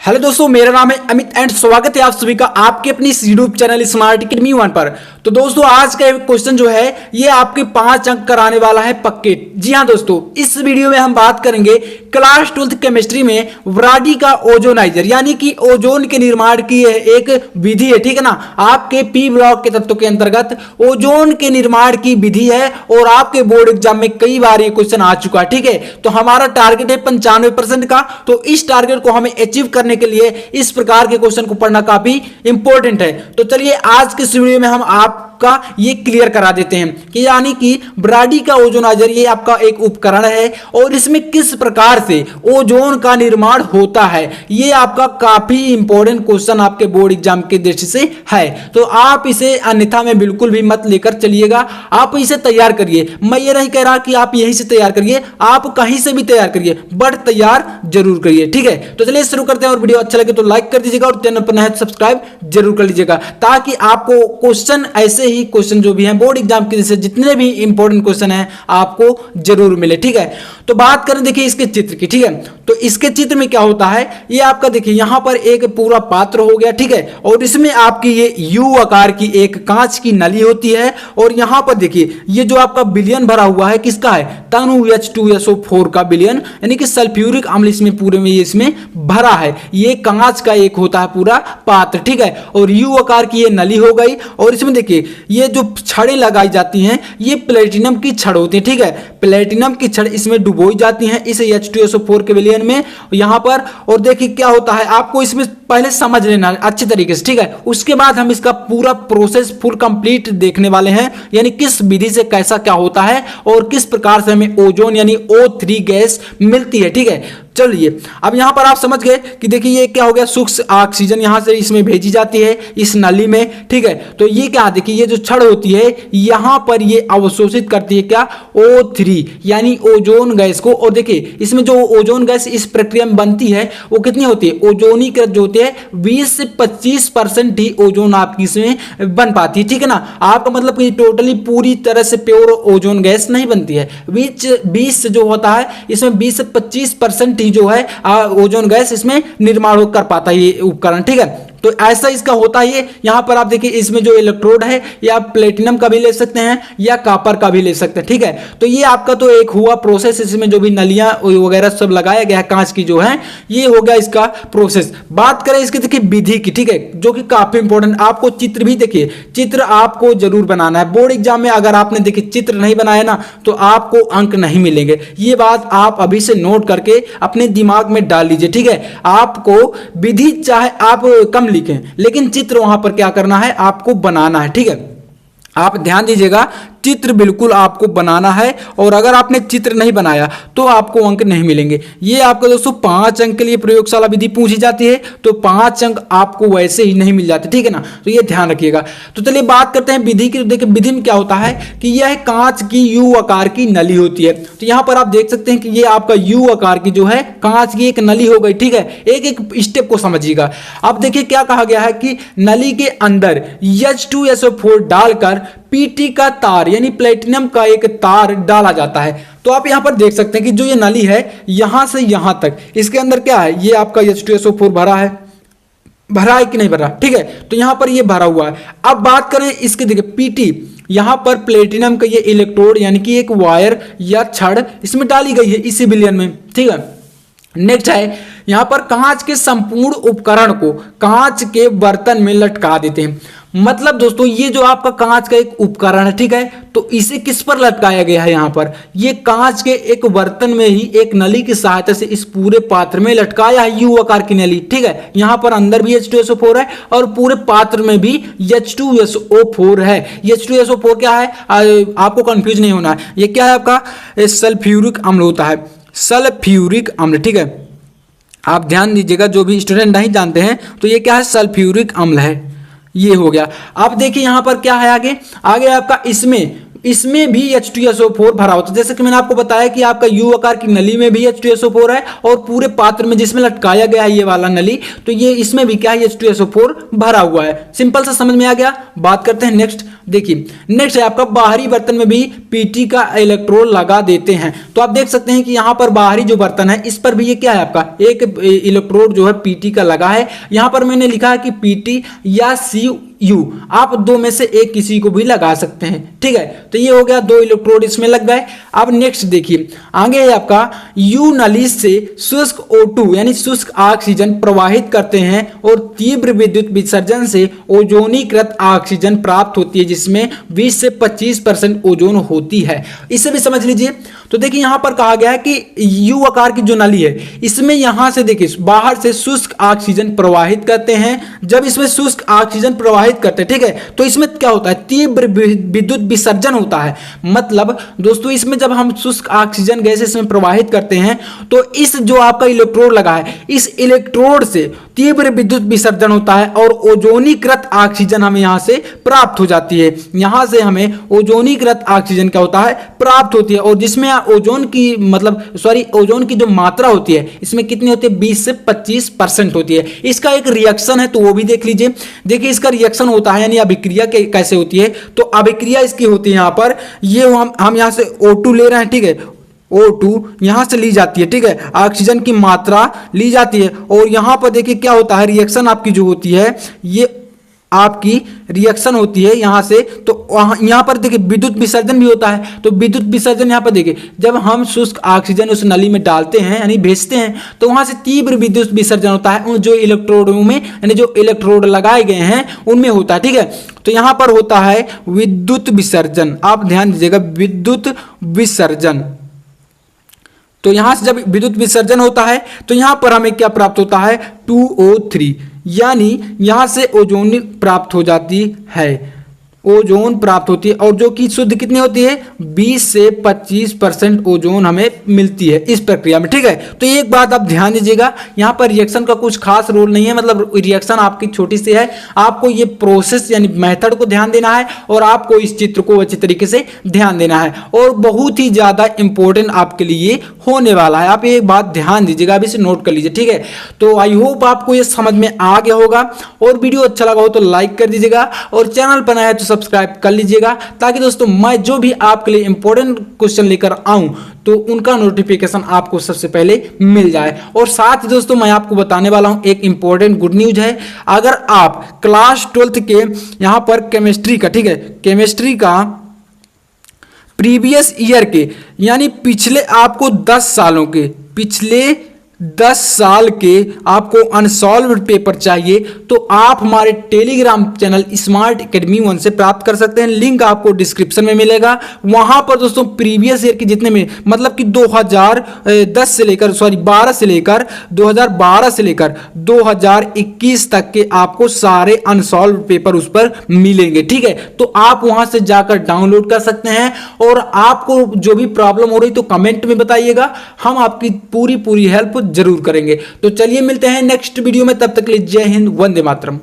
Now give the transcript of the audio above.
Hello दोस्तों, मेरा नाम है अमित एंड स्वागत है आप सभी का आपके अपनी यूट्यूब चैनल स्मार्ट अकेडमी 1 पर। तो दोस्तों आज का क्वेश्चन जो है ये आपके 5 अंक कराने वाला है पक्के। जी हाँ दोस्तों, इस वीडियो में हम बात करेंगे क्लास 12th केमिस्ट्री में ब्राडी का ओजोनाइजर यानी कि ओजोन के निर्माण की एक विधि है, ठीक है ना। आपके पी ब्लॉक के तत्व के अंतर्गत ओजोन के निर्माण की विधि है और आपके बोर्ड एग्जाम में कई बार ये क्वेश्चन आ चुका है, ठीक है। तो हमारा टारगेट है 95% का, तो इस टारगेट को हमें अचीव करने के लिए इस प्रकार के क्वेश्चन को पढ़ना काफी इंपॉर्टेंट है। तो चलिए आज के इस वीडियो में हम आपका ये क्लियर करा देते हैं कि यानी कि ब्राडी का ओजोनाइजर ये आपका एक उपकरण है और इसमें किस प्रकार से ओजोन का निर्माण होता है। ये आपका काफी इंपॉर्टेंट क्वेश्चन आपके बोर्ड एग्जाम के दृष्टि से है, तो आप इसे अन्यथा में बिल्कुल भी मत लेकर चलिएगा, आप इसे तैयार करिए। मैं ये नहीं कह रहा कि आप यहीं से तैयार करिए, आप कहीं से भी तैयार करिए, बट तैयार जरूर करिए, ठीक है। तो चलिए शुरू करते हैं और वीडियो अच्छा लगे तो लाइक कर दीजिएगा और चैनल पर नए सब्सक्राइब जरूर कर लीजिएगा ताकि आपको क्वेश्चन ऐसे ही क्वेश्चन जो भी हैं बोर्ड एग्जाम के जैसे जितने भी इंपॉर्टेंट क्वेश्चन हैं आपको जरूर मिले, ठीक है। तो बात करें देखिए इसके चित्र की, ठीक है। तो इसके चित्र में क्या होता है, ये आपका देखिए यहां पर एक पूरा पात्र हो गया, ठीक है, और इसमें आपकी ये यू आकार की एक कांच की नली होती है और यहां पर देखिए ये जो आपका विलयन भरा हुआ है किसका है, तनु H2SO4 का विलयन यानी कि सल्फ्यूरिक अम्ल इसमें पूरे में इसमें भरा है। ये कांच का एक होता है पूरा पात्र, ठीक है, और यू आकार की ये नली हो गई और इसमें देखिए ये जो छड़ें लगाई जाती हैं ये प्लेटिनम की छड़ होती है, ठीक है। प्लेटिनम की छड़ इसमें डुबोई जाती हैं इस H2SO4 के विलयन में यहां पर। और देखिए क्या होता है आपको इसमें पहले समझ लेना अच्छे तरीके से, ठीक है। उसके बाद हम इसका पूरा प्रोसेस फुल कंप्लीट देखने वाले हैं, यानी किस विधि से कैसा क्या होता है और किस प्रकार से हमें ओजोन यानी O3 गैस मिलती है, ठीक है। चलिए अब यहां पर आप समझ गए कि देखिए ये क्या हो गया, सूक्ष्म ऑक्सीजन यहां से इसमें भेजी जाती है इस नली में, ठीक है। तो ये क्या देखिए ये जो छड़ होती है यहां पर ये अवशोषित करती है क्या, O3 यानी ओजोन गैस को। और देखिए इसमें जो ओजोन गैस इस प्रक्रिया में बनती है वो कितनी होती है, ओजोनीकृत जो होती है 20 से 25% ही ओजोन आपकी इसमें बन पाती है, ठीक है ना। आपका मतलब कि टोटली पूरी तरह से प्योर ओजोन गैस नहीं बनती है, 20 जो होता है इसमें 20 से 25% जो है ओजोन गैस इसमें निर्माण कर पाता है ये उपकरण, ठीक है। तो ऐसा इसका होता है। ये यहां पर आप देखिए इसमें जो इलेक्ट्रोड है या प्लेटिनम का भी ले सकते हैं या कॉपर का भी ले सकते हैं, ठीक है। तो ये आपका तो एक हुआ प्रोसेस, इसमें जो भी नलियां वगैरह सब लगाया गया है कांच की जो है ये हो गया इसका प्रोसेस। बात करें इसकी देखिए विधि की, ठीक है, जो कि काफी इंपॉर्टेंट। आपको चित्र भी देखिए, चित्र आपको जरूर बनाना है बोर्ड एग्जाम में। अगर आपने देखिए चित्र नहीं बनाया ना तो आपको अंक नहीं मिलेंगे, ये बात आप अभी से नोट करके अपने दिमाग में डाल लीजिए, ठीक है। आपको विधि चाहे आप कम लिखें लेकिन चित्र वहां पर क्या करना है, आपको बनाना है, ठीक है। आप ध्यान दीजिएगा चित्र बिल्कुल आपको बनाना है और अगर आपने चित्र नहीं बनाया तो आपको अंक नहीं मिलेंगे। ये आपको दोस्तों 5 अंक के लिए प्रयोगशाला विधि पूछी जाती है तो 5 अंक आपको वैसे ही नहीं मिल जाते, ठीक है ना। तो ये ध्यान रखिएगा। तो चलिए बात करते हैं विधि की। देखिए विधि में क्या होता है कि यह कांच की यू आकार की नली होती है। तो यहां पर आप देख सकते हैं कि ये आपका यू आकार की जो है कांच की एक नली हो गई, ठीक है। एक एक स्टेप को समझिएगा। अब देखिए क्या कहा गया है कि नली के अंदर H2SO4 डालकर पीटी का तार यानी प्लेटिनम का एक तार डाला जाता है। तो आप यहां पर देख सकते हैं कि जो ये नली है यहां से यहां तक इसके अंदर क्या है, ये आपका H2SO4 भरा है कि नहीं भरा, ठीक है। तो यहां पर ये भरा हुआ है। अब बात करें इसके देखिए पीटी, यहां पर प्लेटिनम का ये इलेक्ट्रोड यानी कि एक वायर या छड़ इसमें डाली गई है इसी विलयन में, ठीक है। नेक्स्ट है यहां पर कांच के संपूर्ण उपकरण को कांच के बर्तन में लटका देते हैं। मतलब दोस्तों ये जो आपका कांच का एक उपकरण है, ठीक है, तो इसे किस पर लटकाया गया है, यहां पर ये कांच के एक बर्तन में ही एक नली की सहायता से इस पूरे पात्र में लटकाया है यू आकार की नली, ठीक है। यहां पर अंदर भी H2SO4 है और पूरे पात्र में भी H2SO4 है। H2SO4 क्या है, आपको कंफ्यूज नहीं होना है, ये क्या है आपका सल्फ्यूरिक अम्ल होता है, सल्फ्यूरिक अम्ल, ठीक है। आप ध्यान दीजिएगा, जो भी स्टूडेंट नहीं जानते हैं तो ये क्या है, सल्फ्यूरिक अम्ल है, ये हो गया। अब देखिए यहां पर क्या है, आगे आपका इसमें भी H2SO4 भरा होता है। जैसे कि मैंने आपको बताया कि आपका यू आकार की नली में भी H2SO4 है और पूरे पात्र में जिसमें लटकाया गया है ये वाला नली, तो ये इसमें भी क्या है H2SO4 भरा हुआ है। सिंपल सा समझ में आ गया। बात करते हैं नेक्स्ट, देखिए नेक्स्ट है आपका बाहरी बर्तन में भी पीटी का इलेक्ट्रोड लगा देते हैं। तो आप देख सकते हैं कि यहाँ पर बाहरी जो बर्तन है इस पर भी ये क्या है आपका एक इलेक्ट्रोड जो है पीटी का लगा है। यहाँ पर मैंने लिखा है कि पीटी या सी यू, आप दो में से एक किसी को भी लगा सकते हैं, ठीक है। तो ये हो गया, दो इलेक्ट्रोड इसमें लग गए। अब नेक्स्ट देखिए आगे है आपका यू नली से शुष्क O2 यानी शुष्क ऑक्सीजन प्रवाहित करते हैं और तीव्र विद्युत विसर्जन से ओजोनीकृत ऑक्सीजन प्राप्त होती है जिसमें 20 से 25% ओजोन होती है। इसे भी समझ लीजिए। तो देखिए यहां पर कहा गया है कि यू आकार की जो नली है इसमें यहां से देखिए बाहर से शुष्क ऑक्सीजन प्रवाहित करते हैं। जब इसमें शुष्क ऑक्सीजन प्रवाहित करते हैं, ठीक है, तो इसमें क्या होता है तीव्र विद्युत विसर्जन होता है। मतलब दोस्तों इसमें जब हम शुष्क ऑक्सीजन गैस इसमें प्रवाहित करते हैं तो इस जो आपका इलेक्ट्रोड लगा है इस इलेक्ट्रोड से तीव्र विद्युत विसर्जन होता है और ओजोनीकृत ऑक्सीजन हमें यहां से प्राप्त हो जाती है। यहां से हमें ओजोनीकृत ऑक्सीजन क्या होता है प्राप्त होती है। और जिसमें ओजोन की ओजोन की जो मात्रा होती है इसमें कितनी होती है 20 से 25% होती है। इसका एक रिएक्शन है तो वो भी देख लीजिए। देखिए इसका रिएक्शन होता है यानी अभिक्रिया कैसे होती है। तो अभिक्रिया इसकी होती है यहाँ पर ये हम यहाँ से O2 ले रहे हैं, ठीक है, O2 यहां से ली जाती है, ठीक है, ऑक्सीजन की मात्रा ली जाती है और यहां पर देखिए क्या होता है रिएक्शन आपकी जो होती है ये आपकी रिएक्शन होती है यहां से। तो यहां पर देखिए विद्युत विसर्जन भी होता है। तो विद्युत विसर्जन यहां पर देखिए जब हम शुष्क ऑक्सीजन उस नली में डालते हैं यानी भेजते हैं तो वहां से तीव्र विद्युत विसर्जन होता है उन जो इलेक्ट्रोडों में यानी जो इलेक्ट्रोड लगाए गए हैं उनमें होता है, ठीक है। तो यहां पर होता है विद्युत विसर्जन, आप ध्यान दीजिएगा विद्युत विसर्जन। तो यहां से जब विद्युत विसर्जन होता है तो यहां पर हमें क्या प्राप्त होता है 2O3 यानी यहां से ओजोन प्राप्त हो जाती है, ओजोन प्राप्त होती है और जो कि शुद्ध कितनी होती है 20 से 25% ओजोन हमें मिलती है इस प्रक्रिया में, ठीक है। तो एक बात आप ध्यान दीजिएगा यहाँ पर रिएक्शन का कुछ खास रोल नहीं है, मतलब रिएक्शन आपकी छोटी सी है। आपको ये प्रोसेस यानी मेथड को ध्यान देना है और आपको इस चित्र को अच्छी तरीके से ध्यान देना है और बहुत ही ज्यादा इंपॉर्टेंट आपके लिए होने वाला है। आप एक बात ध्यान दीजिएगा, अभी इसे नोट कर लीजिए, ठीक है। तो आई होप आपको ये समझ में आ गया होगा और वीडियो अच्छा लगा हो तो लाइक कर दीजिएगा और चैनल पर नया है तो सब्सक्राइब कर लीजिएगा ताकि दोस्तों मैं जो भी आपके लिए इंपॉर्टेंट क्वेश्चन लेकर आऊं तो उनका नोटिफिकेशन आपको सबसे पहले मिल जाए। और साथ ही दोस्तों मैं आपको बताने वाला हूं एक इंपॉर्टेंट गुड न्यूज है। अगर आप क्लास 12th के यहां पर केमिस्ट्री का, ठीक है, केमिस्ट्री का प्रीवियस ईयर के यानी पिछले आपको 10 सालों के पिछले 10 साल के आपको अनसॉल्व्ड पेपर चाहिए तो आप हमारे टेलीग्राम चैनल स्मार्ट एकेडमी 1 से प्राप्त कर सकते हैं। लिंक आपको डिस्क्रिप्शन में मिलेगा। वहां पर दोस्तों प्रीवियस ईयर के जितने में मतलब कि 2010 से लेकर 12 से लेकर 2012 से लेकर 2021 तक के आपको सारे अनसॉल्व्ड पेपर उस पर मिलेंगे, ठीक है। तो आप वहां से जाकर डाउनलोड कर सकते हैं और आपको जो भी प्रॉब्लम हो रही तो कमेंट में बताइएगा, हम आपकी पूरी हेल्प जरूर करेंगे। तो चलिए मिलते हैं नेक्स्ट वीडियो में, तब तक के लिए जय हिंद, वंदे मातरम।